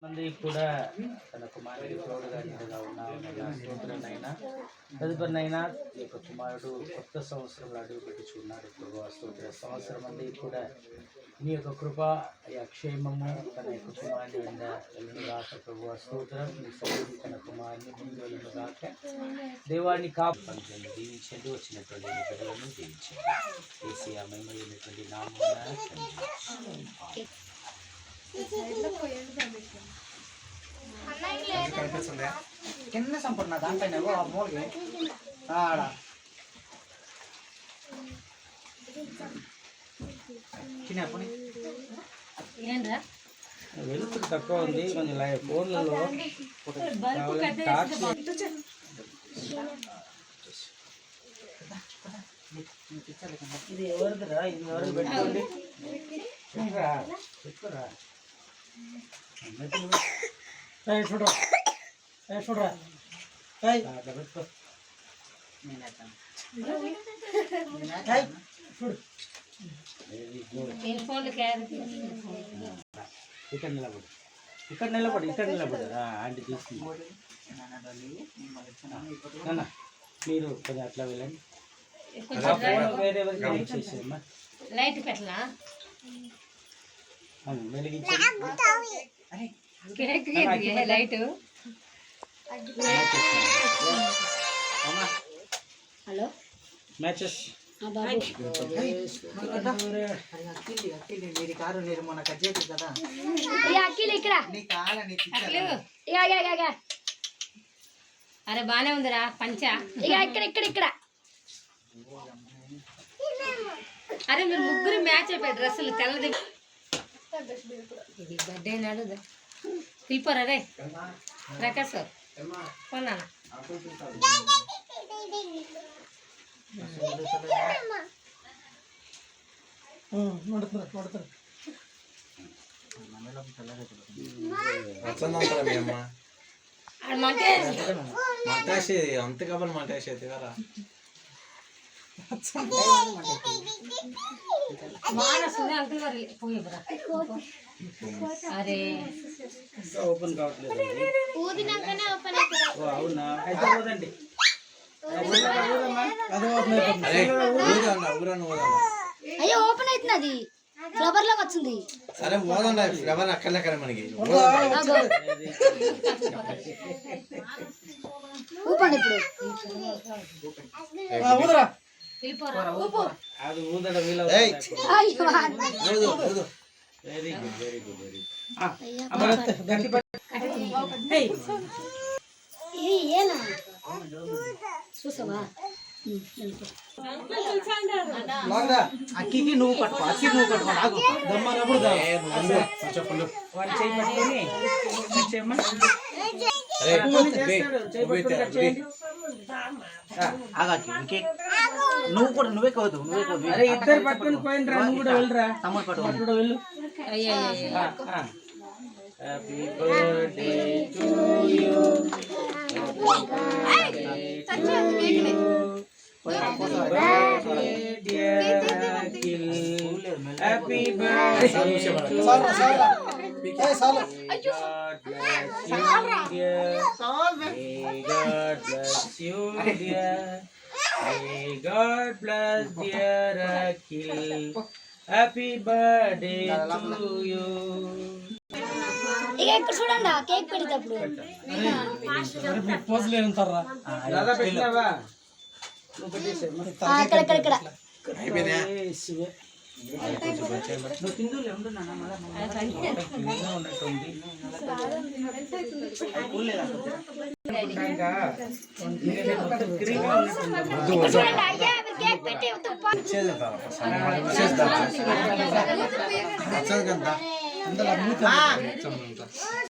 మంది కూడా తన కుమారుడి తోడుగా నీడగా ఉన్నానైనా స్తోత్రనైనా తదుపరినైనా ఈ యొక్క కుమారుడు కొత్త సంవత్సరంలో అడుగు పెట్టుచున్నాడు ప్రభు స్తోత్ర సంవత్సరం అంది కూడా నీ యొక్క కృప క్షేమము తన యొక్క కుమారుని వెంట వెళ్ళను గాక ప్రభు స్తోత్రం నీ సౌరి తన కుమారుని ముందు వెళ్ళను గాక దేవాన్ని కాపాడుతుంది దీవించండి వచ్చినటువంటి బిడ్డలను దీవించండి ఏసీ ఆ మహిమైనటువంటి నామమున కింద సంపూర్ణ దాంట్లో మూలకి ఆడ వెలుతురు తక్కువ ఉంది కొంచెం ఫోన్లలో ఇది ఎవరిదిరా ఇది ఎవరు పెట్టుకోండి చెప్పురా చూడరా చూడరా పెట్టుకో ఇక్కడ నిలబడు ఇక్కడ నిలబడు ఆంటీ తీసుకుంది మీరు కొంచెం అట్లా వెళ్ళండి వేరే కనెక్ట్ చేసేమ్మా లైట్ పెట్టలా లైట్ హలో మ్యాచెస్ కారు నేను మొన్న కట్ చేసి కదా అరే బానే ఉందిరా పంచా ఇక్కడ అరే మీరు ముగ్గురు మ్యాచ్ అయిపోయి డ్రెస్సులు తెల్లది ఇది బర్త్డే నాడు పిలిపోరా రే ప్రకాష్ కొన్నా అంతే కాబట్టి మంటేసేది కదా అంకుల్ గారు పోయేవరా అరే ఓపెన్ కావట్లేదు అవునా అయితే పోదండి అయ్యో ఓపెన్ అవుతుంది ఫ్లవర్ లాగా వచ్చింది సరే పోదండి ఫ్లవర్ అక్కర్లేక మనకి ఊపండి ఇప్పుడు అది ఊదడం వీలు very good very good very చూసావా అక్కికి నువ్వు పట్టుకో నాకు దమ్మన్నప్పుడు నువ్వే కోదు అరే ఇద్దరు పట్టుకుని పోయినరా నువ్వు కూడా వెళ్ళరా తమ్ముడు పట్టుకో కూడా వెళ్ళు happy birthday to you happy God bless dear Akhil. Happy birthday to you. ఇక ఇక్కడ చూడండి కేక్ పెడేటప్పుడు దాదా పెట్టినావా నువ్వు పెట్టేసేమ్మా ఇక్కడ నువ్వు తిందులే ఉండు నాన్న మళ్ళా ఉన్నట్టుంది చూడండి అయ్యా కేక్ పెట్టి అందరూ